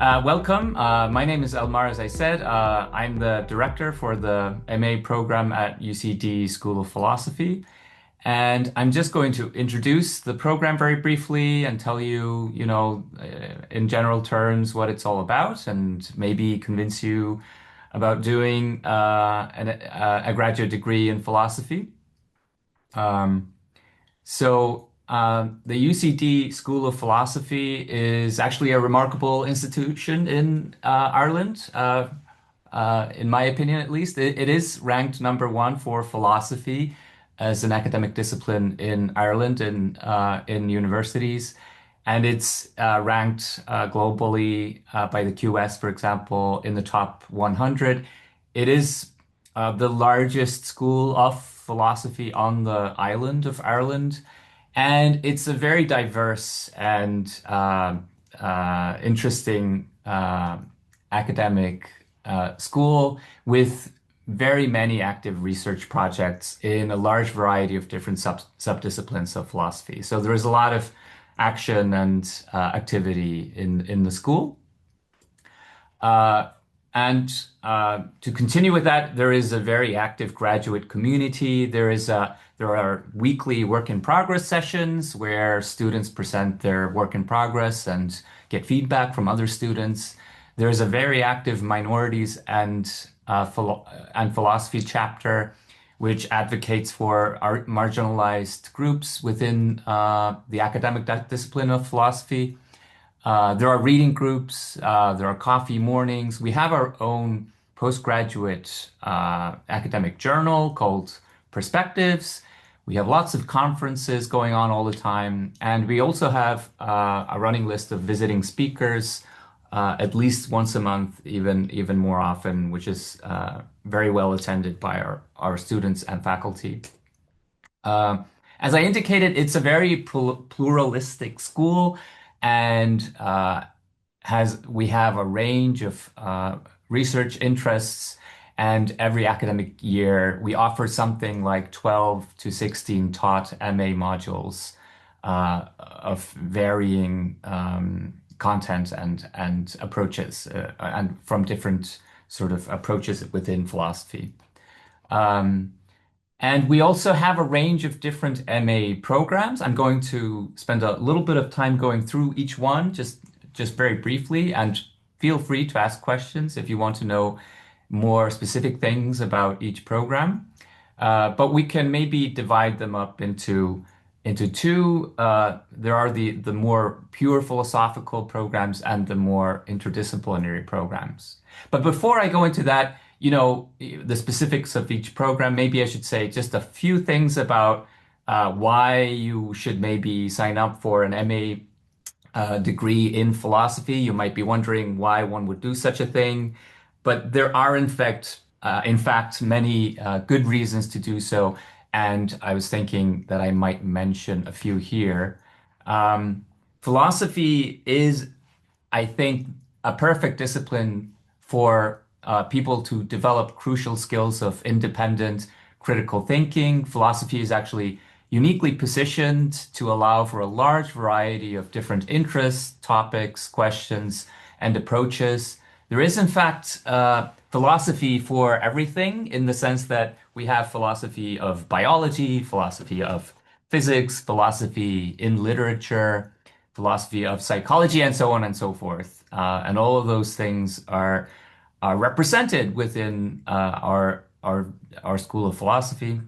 Welcome. My name is Elmar, as I said. I'm the director for the MA program at UCD School of Philosophy. And I'm just going to introduce the program very briefly and tell you, in general terms, what it's all about and maybe convince you about doing a graduate degree in philosophy. Um, the UCD School of Philosophy is actually a remarkable institution in Ireland, in my opinion at least. It is ranked number one for philosophy as an academic discipline in Ireland in universities. And it's ranked globally by the QS, for example, in the top 100. It is the largest school of philosophy on the island of Ireland. And it's a very diverse and interesting academic school with very many active research projects in a large variety of different subdisciplines of philosophy. So there is a lot of action and activity in the school. Uh, and to continue with that, there is a very active graduate community. There are weekly work in progress sessions where students present their work in progress and get feedback from other students. There is a very active minorities and philosophy chapter, which advocates for marginalized groups within the academic discipline of philosophy. There are reading groups, there are coffee mornings. We have our own postgraduate academic journal called Perspectives. We have lots of conferences going on all the time. And we also have a running list of visiting speakers at least once a month, even more often, which is very well attended by our students and faculty. Uh, as I indicated, it's a very pluralistic school and has we have a range of research interests, and every academic year we offer something like 12 to 16 taught MA modules of varying content and approaches, and from different sort of approaches within philosophy. Um, and we also have a range of different MA programs. I'm going to spend a little bit of time going through each one, just very briefly, and feel free to ask questions if you want to know more specific things about each program. But we can maybe divide them up into two. There are the more pure philosophical programs and the more interdisciplinary programs. But before I go into that, the specifics of each program, maybe I should say just a few things about why you should maybe sign up for an MA degree in philosophy. You might be wondering why one would do such a thing, but there are in fact, many good reasons to do so. And I was thinking that I might mention a few here. Philosophy is, I think, a perfect discipline for people to develop crucial skills of independent critical thinking. Philosophy is actually uniquely positioned to allow for a large variety of different interests, topics, questions, and approaches. There is, in fact, philosophy for everything in the sense that we have philosophy of biology, philosophy of physics, philosophy in literature, philosophy of psychology, and so on and so forth. And all of those things are represented within our School of Philosophy.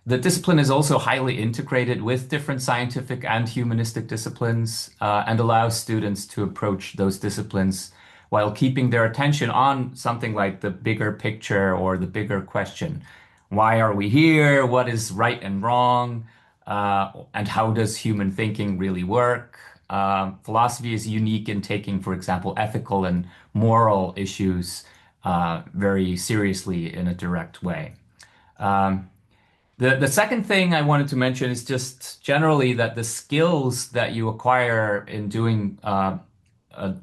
The discipline is also highly integrated with different scientific and humanistic disciplines, and allows students to approach those disciplines while keeping their attention on something like the bigger picture or the bigger question. Why are we here? What is right and wrong? And how does human thinking really work? Philosophy is unique in taking, for example, ethical and moral issues very seriously in a direct way. Um, the second thing I wanted to mention is just generally that the skills that you acquire in doing a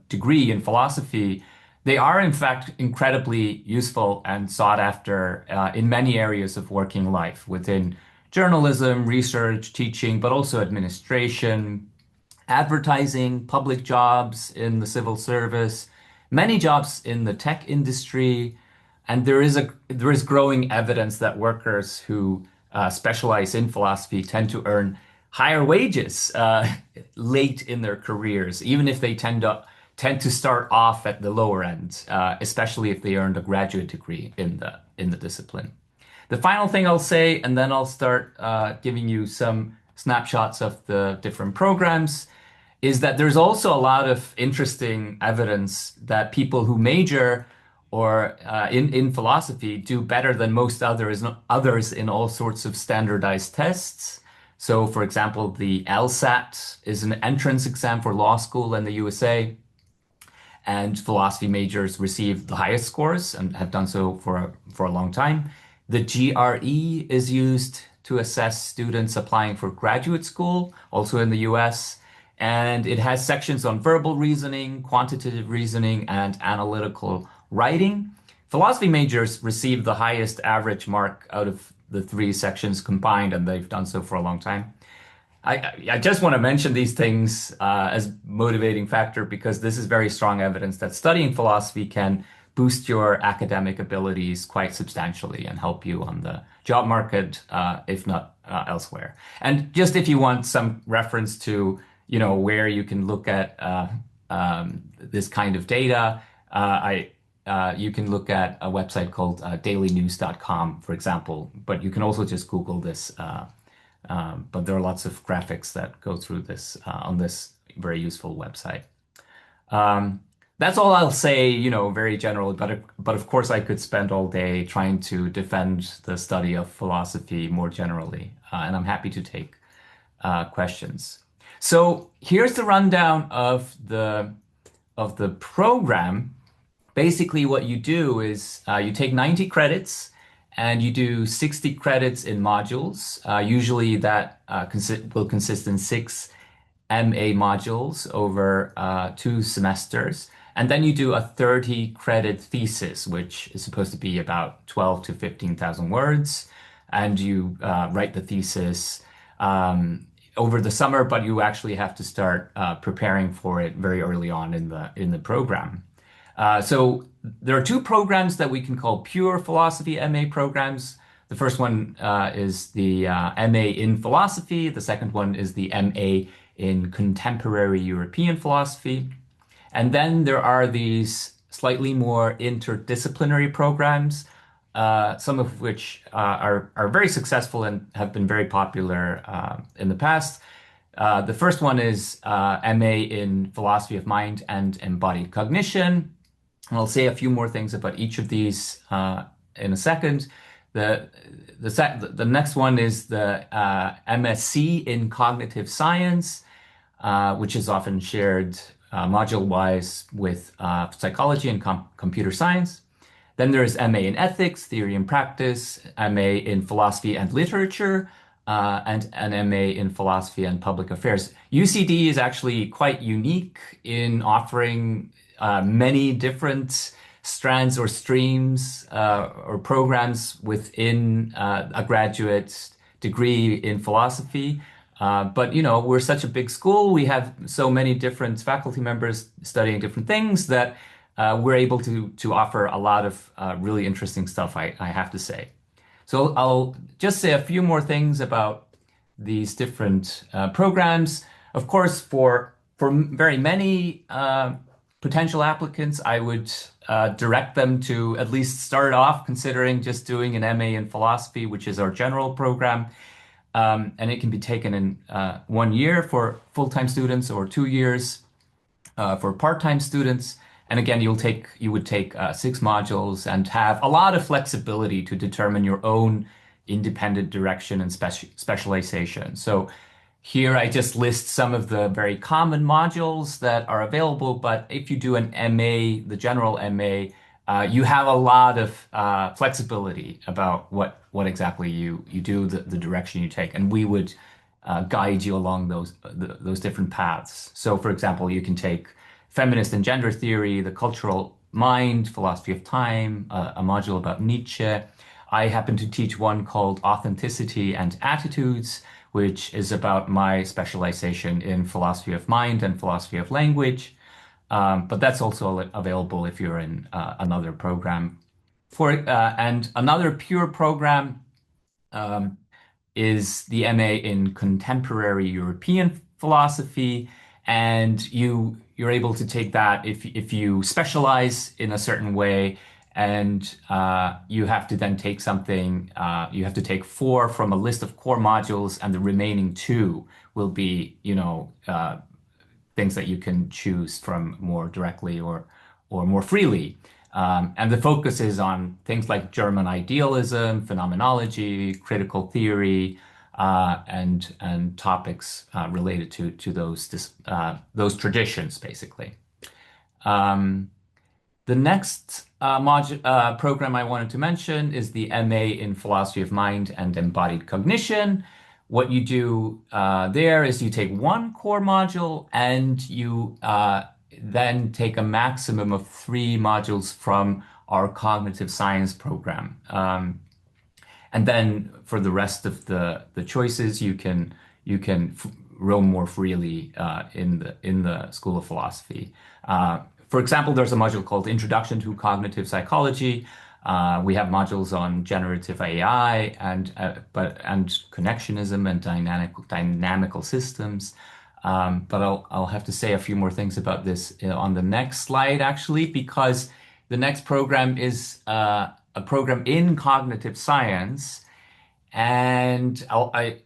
degree in philosophy, they are in fact incredibly useful and sought after in many areas of working life within journalism, research, teaching, but also administration, advertising, public jobs in the civil service, many jobs in the tech industry, and there is growing evidence that workers who specialize in philosophy tend to earn higher wages late in their careers, even if they tend to start off at the lower end, especially if they earned a graduate degree in the discipline. The final thing I'll say, and then I'll start giving you some snapshots of the different programs, is that there's also a lot of interesting evidence that people who major or in philosophy do better than most others in all sorts of standardized tests. So, for example, the LSAT is an entrance exam for law school in the USA, and philosophy majors receive the highest scores and have done so for a long time. The GRE is used to assess students applying for graduate school, also in the US, and it has sections on verbal reasoning, quantitative reasoning, and analytical writing. Philosophy majors receive the highest average mark out of the three sections combined, and they've done so for a long time. I just want to mention these things as motivating factor because this is very strong evidence that studying philosophy can boost your academic abilities quite substantially and help you on the job market, if not elsewhere. And just if you want some reference to, where you can look at this kind of data, you can look at a website called dailynews.com, for example, but you can also just Google this. But there are lots of graphics that go through this on this very useful website. That's all I'll say, very general, but of course I could spend all day trying to defend the study of philosophy more generally, and I'm happy to take questions. So here's the rundown of the program. Basically, what you do is you take 90 credits and you do 60 credits in modules. Usually that will consist in 6 MA modules over 2 semesters. And then you do a 30 credit thesis, which is supposed to be about 12 to 15,000 words. And you write the thesis over the summer, but you actually have to start preparing for it very early on in the program. So there are 2 programs that we can call pure philosophy MA programs. The first one is the MA in philosophy. The second one is the MA in contemporary European philosophy. And then there are these slightly more interdisciplinary programs, some of which are very successful and have been very popular in the past. The first one is MA in philosophy of mind and embodied cognition. And I'll say a few more things about each of these in a second. The next one is the MSc in cognitive science, which is often shared module-wise with psychology and computer science. Then there's MA in ethics, theory and practice, MA in philosophy and literature, and an MA in philosophy and public affairs. UCD is actually quite unique in offering many different strands or streams or programs within a graduate degree in philosophy. But we're such a big school. We have so many different faculty members studying different things that we're able to offer a lot of really interesting stuff, I have to say. So I'll just say a few more things about these different programs. Of course, for very many potential applicants, I would direct them to at least start off considering just doing an MA in philosophy, which is our general program. And it can be taken in 1 year for full-time students or 2 years for part-time students. And again, you would take 6 modules and have a lot of flexibility to determine your own independent direction and specialization. So here I just list some of the very common modules that are available, but if you do an MA, the general MA, you have a lot of flexibility about what exactly you do, the direction you take, and we would guide you along those different paths. So, for example, you can take feminist and gender theory, the cultural mind, philosophy of time, a module about Nietzsche, I happen to teach one called Authenticity and Attitudes, which is about my specialization in philosophy of mind and philosophy of language. But that's also available if you're in another program. And another pure program um, is the MA in Contemporary European Philosophy, and you're able to take that if you specialize in a certain way, and you have to then take something. You have to take four from a list of core modules, and the remaining two will be, things that you can choose from more directly or more freely. And the focus is on things like German idealism, phenomenology, critical theory, and topics related to those traditions, basically. Um, the next program I wanted to mention is the MA in Philosophy of Mind and Embodied Cognition. What you do there is you take one core module and you then take a maximum of three modules from our cognitive science program. And then for the rest of the choices, you can roam more freely in the School of Philosophy. For example, there's a module called Introduction to Cognitive Psychology. We have modules on generative AI and connectionism and dynamical systems. But I'll have to say a few more things about this on the next slide, actually, because the next program is a program in cognitive science, and I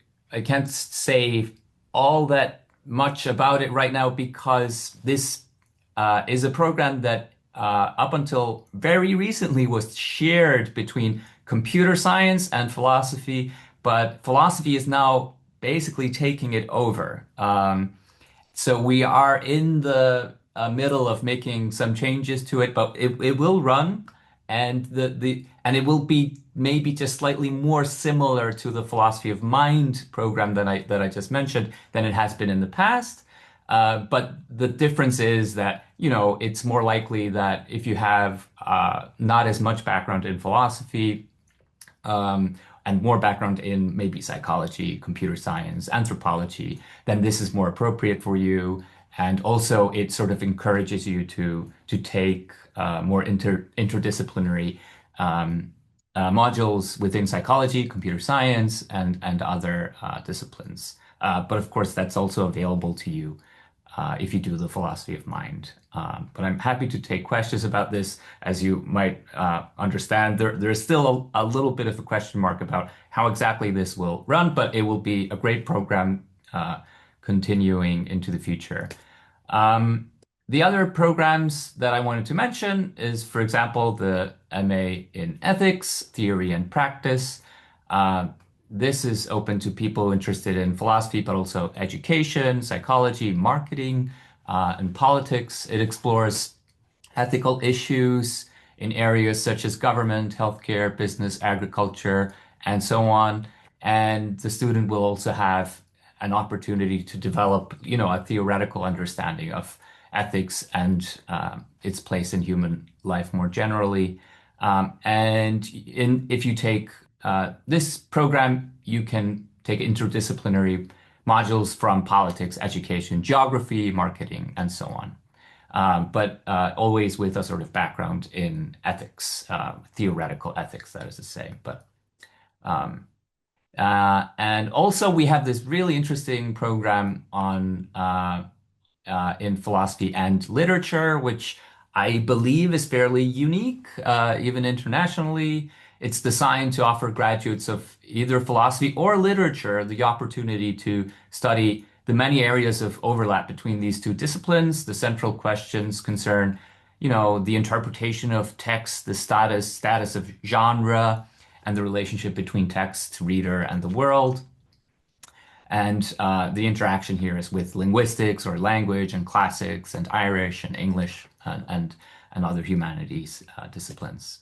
can't say all that much about it right now because this is a program that up until very recently was shared between computer science and philosophy, but philosophy is now basically taking it over. So we are in the middle of making some changes to it, but it will run, and and it will be maybe just slightly more similar to the philosophy of mind program that I just mentioned than it has been in the past. But the difference is that, it's more likely that if you have not as much background in philosophy, and more background in maybe psychology, computer science, anthropology, then this is more appropriate for you. And also, it sort of encourages you to take more interdisciplinary modules within psychology, computer science, and other disciplines. But of course, that's also available to you if you do the philosophy of mind. But I'm happy to take questions about this. As you might understand, there's still a little bit of a question mark about how exactly this will run, but it will be a great program continuing into the future. The other programs that I wanted to mention is, for example, the MA in Ethics, Theory and Practice. This is open to people interested in philosophy, but also education, psychology, marketing, and politics. It explores ethical issues in areas such as government, healthcare, business, agriculture, and so on. And the student will also have an opportunity to develop, a theoretical understanding of ethics and its place in human life more generally. If you take this program, you can take interdisciplinary modules from politics, education, geography, marketing, and so on. But always with a sort of background in ethics, theoretical ethics, that is to say. And also we have this really interesting program on in philosophy and literature, which I believe is fairly unique, even internationally. It's designed to offer graduates of either philosophy or literature the opportunity to study the many areas of overlap between these two disciplines. The central questions concern, the interpretation of text, the status of genre, and the relationship between text, reader, and the world. And the interaction here is with linguistics or language and classics and Irish and English and other humanities disciplines.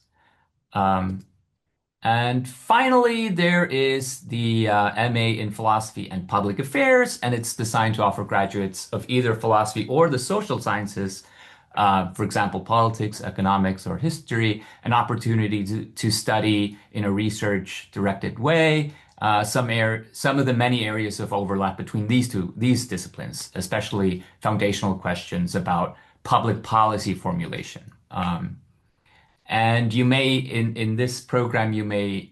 And finally, there is the MA in Philosophy and Public Affairs, and it's designed to offer graduates of either philosophy or the social sciences for example, politics, economics, or history, an opportunity to study in a research-directed way. Some of the many areas of overlap between these disciplines, especially foundational questions about public policy formulation. And you may, in this program, you may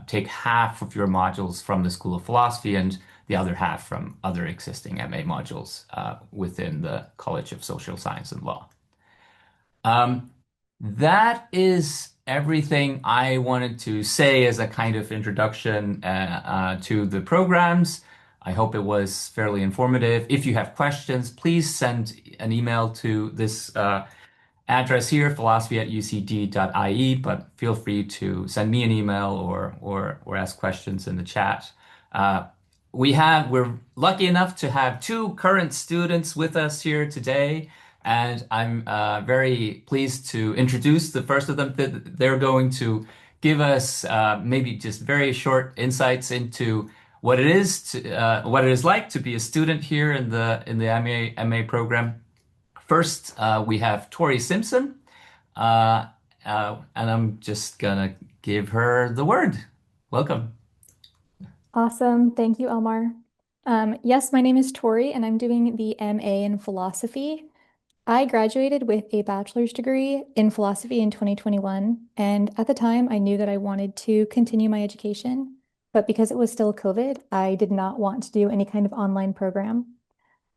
take half of your modules from the School of Philosophy and the other half from other existing MA modules within the College of Social Science and Law. That is everything I wanted to say as a kind of introduction to the programs. I hope it was fairly informative. If you have questions, please send an email to this address here, philosophy@ucd.ie, but feel free to send me an email or ask questions in the chat. Uh, we're lucky enough to have two current students with us here today, and I'm very pleased to introduce the first of them. They're going to give us maybe just very short insights into what it is like to be a student here in the MA program. First, we have Tori Simpson, uh, and I'm just gonna give her the word. Welcome. Awesome. Thank you, Elmar. Yes, my name is Tori, and I'm doing the MA in philosophy. I graduated with a bachelor's degree in philosophy in 2021, and at the time, I knew that I wanted to continue my education, but because it was still COVID, I did not want to do any kind of online program.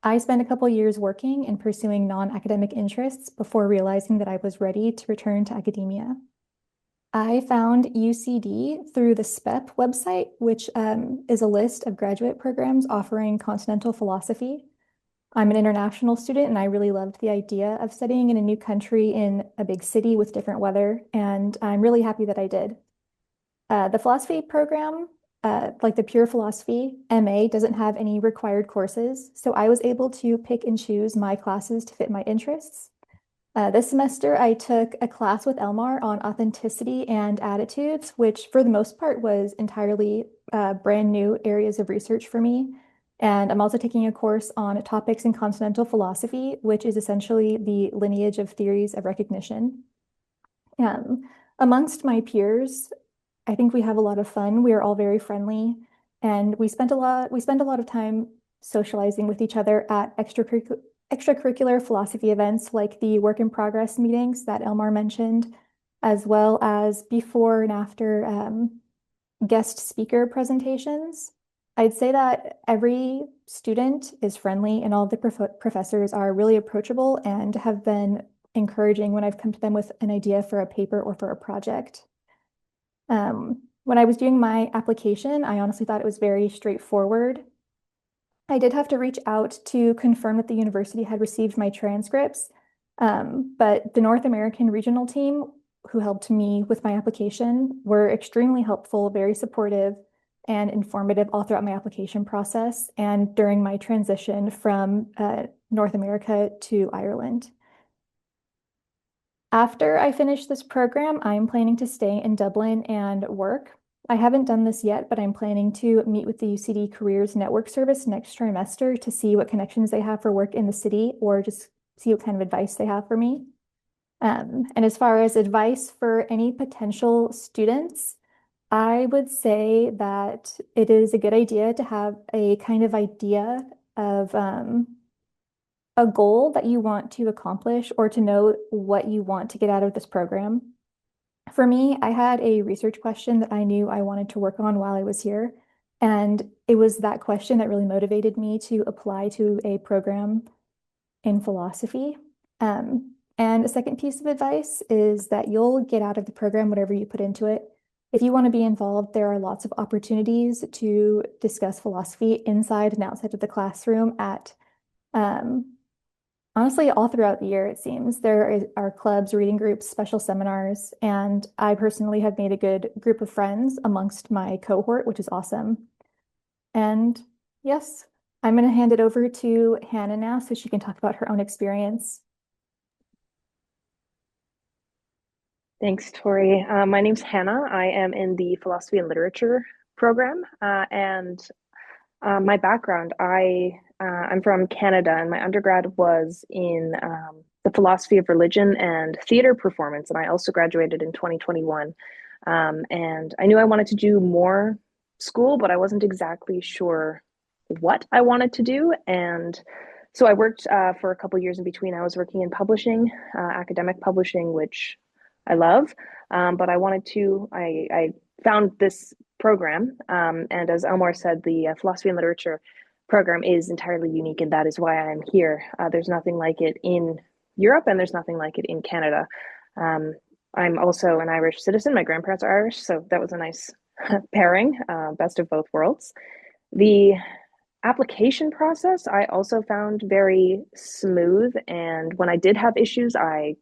I spent a couple years working and pursuing non-academic interests before realizing that I was ready to return to academia. I found UCD through the SPEP website, which is a list of graduate programs offering continental philosophy. I'm an international student, and I really loved the idea of studying in a new country in a big city with different weather, and I'm really happy that I did. The philosophy program, like the pure philosophy, MA, doesn't have any required courses, so I was able to pick and choose my classes to fit my interests. This semester, I took a class with Elmar on authenticity and attitudes, which for the most part was entirely brand new areas of research for me. And I'm also taking a course on topics in continental philosophy, which is essentially the lineage of theories of recognition. Um, Amongst my peers, I think we have a lot of fun. We are all very friendly, and we spend a lot of time socializing with each other at extracurricular philosophy events like the work in progress meetings that Elmar mentioned, as well as before and after guest speaker presentations. I'd say that every student is friendly and all of the professors are really approachable and have been encouraging when I've come to them with an idea for a paper or for a project. When I was doing my application, I honestly thought it was very straightforward. I did have to reach out to confirm that the university had received my transcripts, but the North American regional team who helped me with my application were extremely helpful, very supportive, and informative all throughout my application process and during my transition from North America to Ireland. After I finish this program, I'm planning to stay in Dublin and work. I haven't done this yet, but I'm planning to meet with the UCD Careers Network Service next trimester to see what connections they have for work in the city or just see what kind of advice they have for me. And as far as advice for any potential students, I would say that it is a good idea to have a kind of idea of a goal that you want to accomplish or to know what you want to get out of this program. For me, I had a research question that I knew I wanted to work on while I was here. And it was that question that really motivated me to apply to a program in philosophy. And a second piece of advice is that you'll get out of the program whatever you put into it. If you want to be involved, there are lots of opportunities to discuss philosophy inside and outside of the classroom at honestly, all throughout the year, it seems. Are clubs, reading groups, special seminars, and I personally have made a good group of friends amongst my cohort, which is awesome. And yes, I'm going to hand it over to Hannah now so she can talk about her own experience. Thanks, Tori. My name's Hannah. I am in the philosophy and literature program, and my background, I'm from Canada, and my undergrad was in the philosophy of religion and theater performance, and I also graduated in 2021. And I knew I wanted to do more school, but I wasn't exactly sure what I wanted to do. And so I worked for a couple years in between. I was working in publishing, academic publishing, which I love. But I found this program. And as Elmore said, the philosophy and literature program is entirely unique, and that is why I'm here. There's nothing like it in Europe, and there's nothing like it in Canada. Um, I'm also an Irish citizen. My grandparents are Irish, so that was a nice pairing, best of both worlds. The application process I also found very smooth. And when I did have issues, I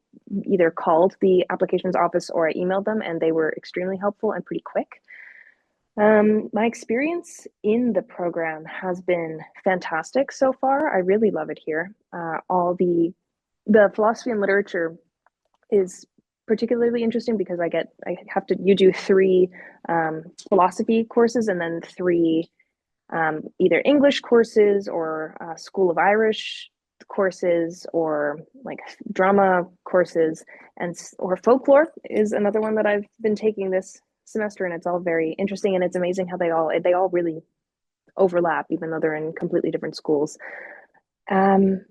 either called the applications office or I emailed them, and they were extremely helpful and pretty quick. My experience in the program has been fantastic so far. I really love it here. All the philosophy and literature is particularly interesting because you do three philosophy courses and then three either English courses or School of Irish courses or like drama courses, and or folklore is another one that I've been taking this semester, and it's all very interesting, and it's amazing how they all really overlap even though they're in completely different schools. Um,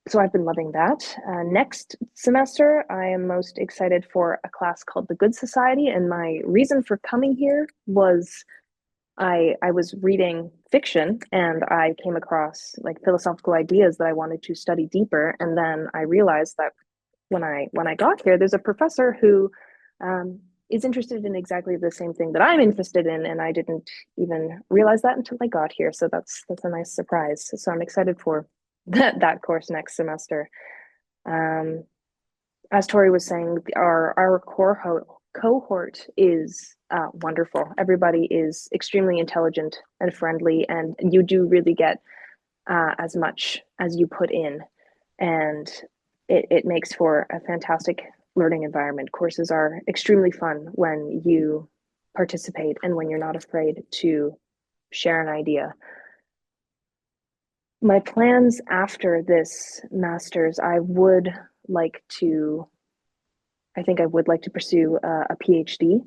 so I've been loving that. Next semester, I am most excited for a class called The Good Society, and my reason for coming here was I was reading fiction and I came across like philosophical ideas that I wanted to study deeper. And then I realized that when I got here, there's a professor who is interested in exactly the same thing that I'm interested in, and I didn't even realize that until I got here. So that's a nice surprise. So I'm excited for that course next semester. Um, as Tori was saying, our cohort is wonderful. Everybody is extremely intelligent and friendly, and you do really get as much as you put in, and it makes for a fantastic learning environment. Courses are extremely fun when you participate and when you're not afraid to share an idea. My plans after this master's, like to I think I would like to pursue a PhD.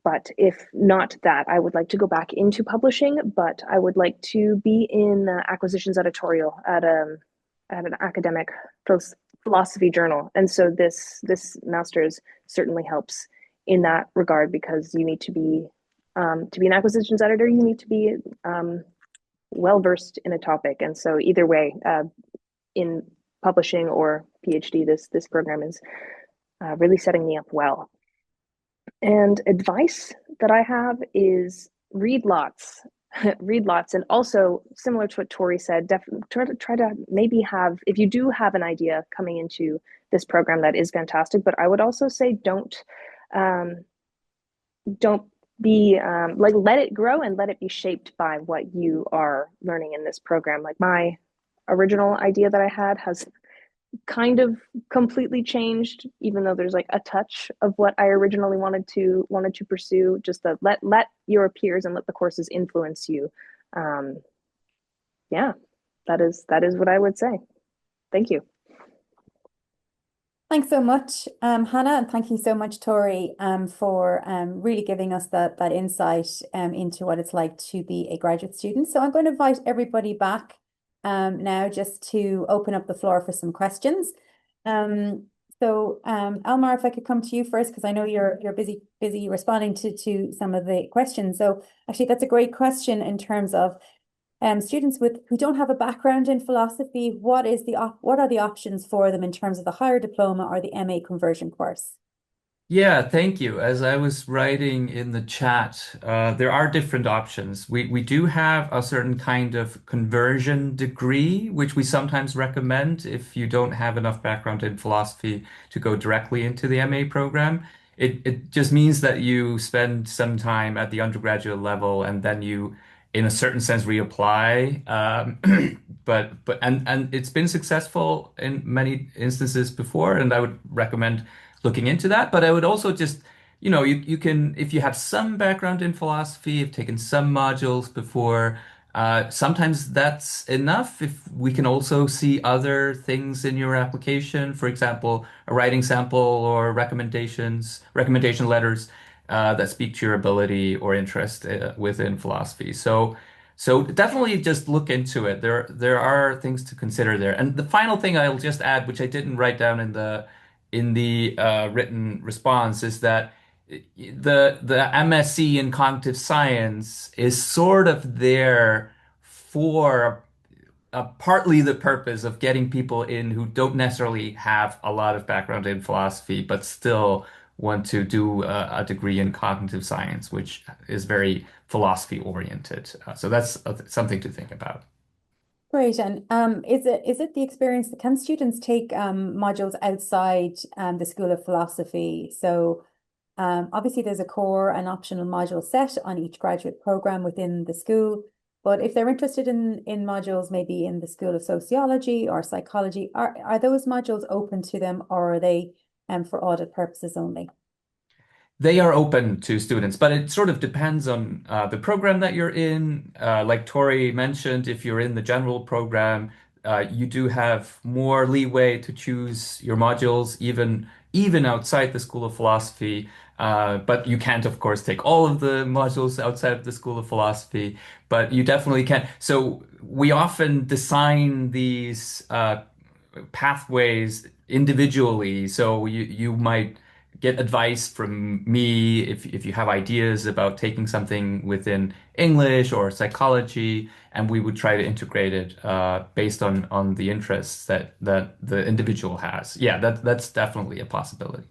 But if not that, I would like to go back into publishing, but I would like to be in acquisitions editorial at an academic philosophy journal. And so this master's certainly helps in that regard, because you need to be an acquisitions editor, you need to be well versed in a topic. And so either way, in publishing or PhD, this program is really setting me up well. And advice that I have is read lots, read lots, and also similar to what Tori said, try to maybe have, if you do have an idea coming into this program, that is fantastic. But I would also say um, don't be like, let it grow and let it be shaped by what you are learning in this program. Like my original idea that I had has kind of completely changed, even though there's like a touch of what I originally wanted to pursue. Just the let your peers and let the courses influence you. um yeah, that is what I would say. Thank you. Thanks so much, Hannah, and thank you so much, Tori, for really giving us that insight into what it's like to be a graduate student. So I'm going to invite everybody back now just to open up the floor for some questions. Elmar, if I could come to you first, because I know you're busy responding to some of the questions. So actually, that's a great question in terms of students who don't have a background in philosophy. What are the options for them in terms of the higher diploma or the MA conversion course? Yeah, thank you. As I was writing in the chat, there are different options. We do have a certain kind of conversion degree, which we sometimes recommend if you don't have enough background in philosophy to go directly into the MA program. It just means that you spend some time at the undergraduate level and then you, in a certain sense, reapply. And it's been successful in many instances before, and I would recommend looking into that. But I would also just, you can, if you have some background in philosophy, you've taken some modules before, Sometimes that's enough if we can also see other things in your application, for example, a writing sample or recommendation letters that speak to your ability or interest within philosophy. So definitely just look into it. There are things to consider there. And the final thing I'll just add, which I didn't write down in the written response, is that the MSc in cognitive science is sort of there for partly the purpose of getting people in who don't necessarily have a lot of background in philosophy, but still want to do a degree in cognitive science, which is very philosophy oriented. So that's something to think about. Great. And is it the experience that can students take modules outside the School of Philosophy? So obviously there's a core and optional module set on each graduate program within the school. But if they're interested in modules maybe in the School of Sociology or Psychology, are those modules open to them, or are they for audit purposes only? They are open to students, but it sort of depends on the program that you're in. Like Tori mentioned, if you're in the general program, you do have more leeway to choose your modules, even outside the School of Philosophy. But you can't, of course, take all of the modules outside of the School of Philosophy, but you definitely can. So we often design these pathways individually. So you might get advice from me if you have ideas about taking something within English or psychology, and we would try to integrate it based on the interests that the individual has. Yeah, that's definitely a possibility.